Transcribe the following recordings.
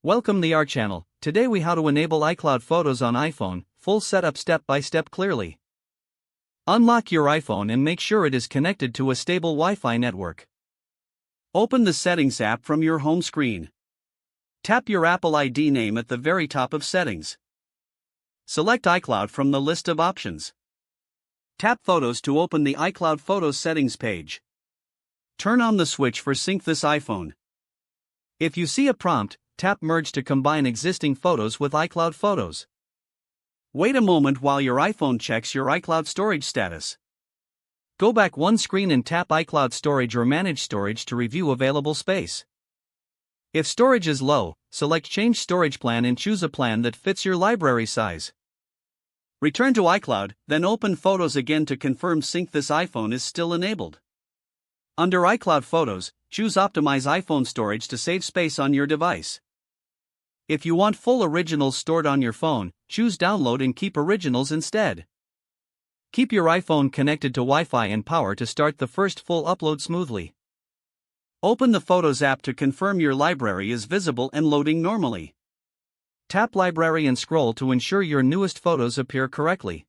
Welcome to our channel. Today we how to enable iCloud photos on iPhone, full setup step by step clearly. Unlock your iPhone and make sure it is connected to a stable Wi-Fi network. Open the Settings app from your home screen. Tap your Apple ID name at the very top of Settings. Select iCloud from the list of options. Tap Photos to open the iCloud Photos settings page. Turn on the switch for Sync this iPhone. If you see a prompt, tap Merge to combine existing photos with iCloud Photos. Wait a moment while your iPhone checks your iCloud storage status. Go back one screen and tap iCloud Storage or Manage Storage to review available space. If storage is low, select Change Storage Plan and choose a plan that fits your library size. Return to iCloud, then open Photos again to confirm Sync this iPhone is still enabled. Under iCloud Photos, choose Optimize iPhone Storage to save space on your device. If you want full originals stored on your phone, choose Download and keep originals instead. Keep your iPhone connected to Wi-Fi and power to start the first full upload smoothly. Open the Photos app to confirm your library is visible and loading normally. Tap Library and scroll to ensure your newest photos appear correctly.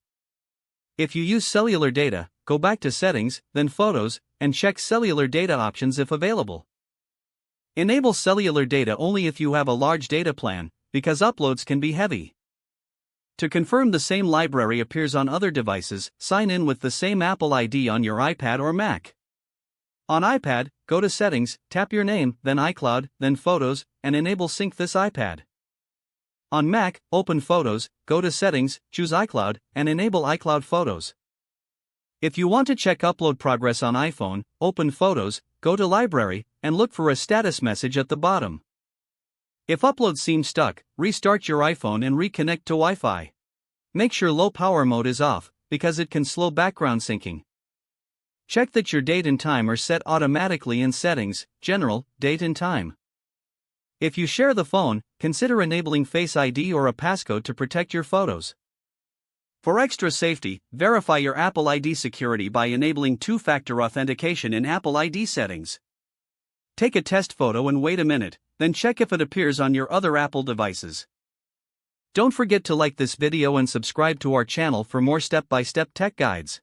If you use cellular data, go back to Settings, then Photos, and check cellular data options if available. Enable cellular data only if you have a large data plan, because uploads can be heavy. To confirm the same library appears on other devices, sign in with the same Apple ID on your iPad or Mac. On iPad, go to Settings, tap your name, then iCloud, then Photos, and enable Sync this iPad. On Mac, open Photos, go to Settings, choose iCloud, and enable iCloud Photos. If you want to check upload progress on iPhone, open Photos, go to Library, and look for a status message at the bottom. If upload seems stuck, restart your iPhone and reconnect to Wi-Fi. Make sure low power mode is off, because it can slow background syncing. Check that your date and time are set automatically in Settings, General, Date and Time. If you share the phone, consider enabling Face ID or a passcode to protect your photos. For extra safety, verify your Apple ID security by enabling two-factor authentication in Apple ID settings. Take a test photo and wait a minute, then check if it appears on your other Apple devices. Don't forget to like this video and subscribe to our channel for more step-by-step tech guides.